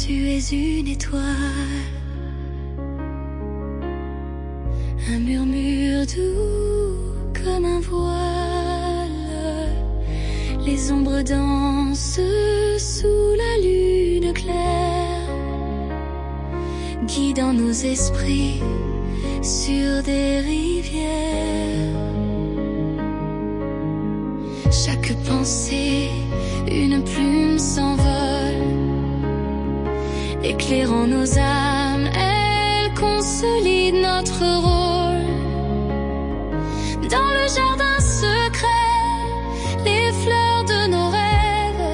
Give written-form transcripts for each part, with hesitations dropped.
tu es une étoile, un murmure doux comme un voile. Les ombres dansent sous la lune claire, guidant nos esprits sur des rivières. Chaque pensée, une plume s'envole, éclairant nos âmes, elle consolide notre rôle. Dans le jardin secret, les fleurs de nos rêves,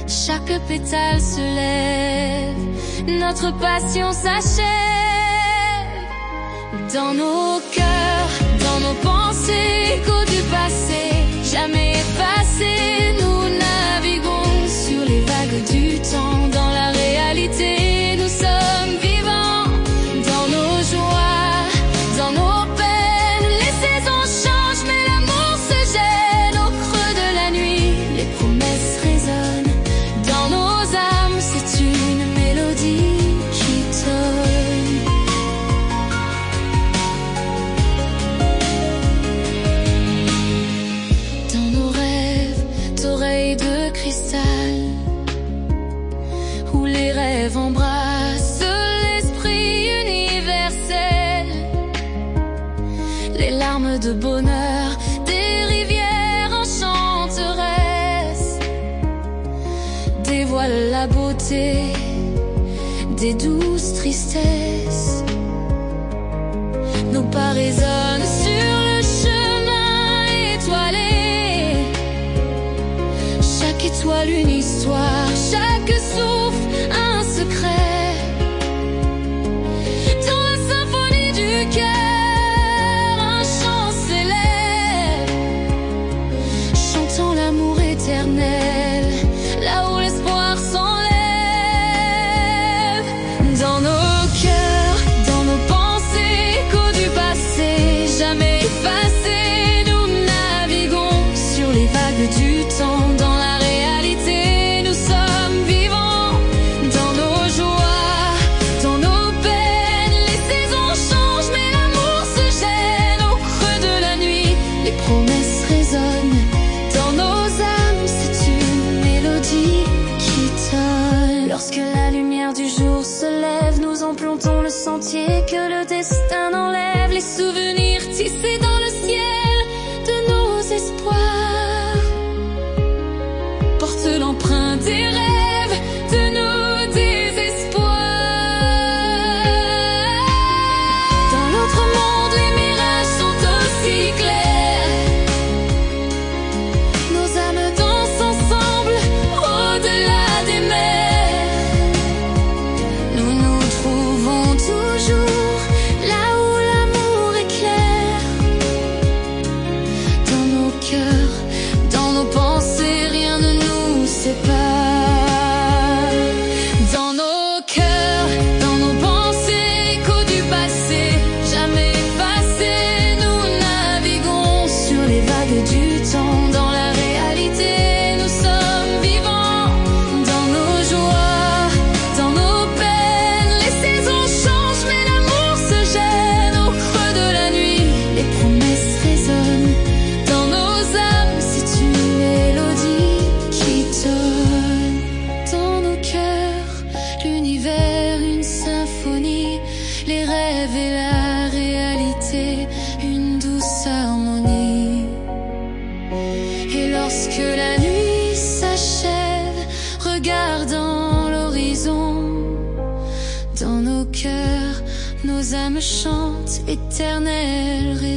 chaque pétale se lève, notre passion s'achève. Dans nos cœurs, dans nos pensées, échos du passé, jamais effacés, nous naviguons sur les vagues du temps. Dans la réalité, nous sommes vivants. Dans nos joies, dans nos peines, les saisons changent, mais l'amour se gêne. Au creux de la nuit, les promesses résonnent. Dans nos âmes, c'est une mélodie qui tonne. Dans nos rêves, d'oreilles de cristal, où les rêves embrassent l'esprit universel. Les larmes de bonheur, des rivières enchanteresses, dévoilent la beauté des douces tristesses. Nos pas résonnent sur le chemin étoilé, chaque étoile une histoire, chaque souffle un secret. Dans la symphonie du cœur, un chant s'élève, chantant l'amour éternel, là où l'espoir s'enlève. Dans nos cœurs, dans nos pensées, échos du passé, jamais effacés, nous naviguons sur les vagues du temps. Dans la réalité, nous sommes vivants. Dans nos joies, dans nos peines, les saisons changent, mais l'amour se gêne. Au creux de la nuit, les promesses résonnent. Dans nos âmes, c'est une mélodie qui tonne. Lorsque la lumière du jour se lève, nous empruntons le sentier que le destin enlève. Les souvenirs tissés dans le ciel de nos espoirs portent l'empreinte des rêves, de nos désespoirs. Dans l'autre monde, les mirages sont aussi clairs. Nos âmes dansent ensemble au-delà des mers. Nous nous trouvons toujours là où l'amour éclaire. Dans nos cœurs, dans nos pensées, rien ne nous sépare. Dans nos cœurs, dans nos pensées, échos du passé, jamais effacés, nous naviguons sur les vagues du temps. Dans la réalité, nous sommes vivants. Dans nos joies, dans nos peines, les saisons changent, mais l'amour se gêne. Au creux de la nuit, les promesses résonnent. Dans nos âmes, c'est une mélodie qui tonne. Dans nos cœurs, l'univers, une symphonie, les rêves et la réalité, une douce harmonie. Et lorsque la nuit s'achève, regardant l'horizon, dans nos cœurs, nos âmes chantent l'éternelle raison.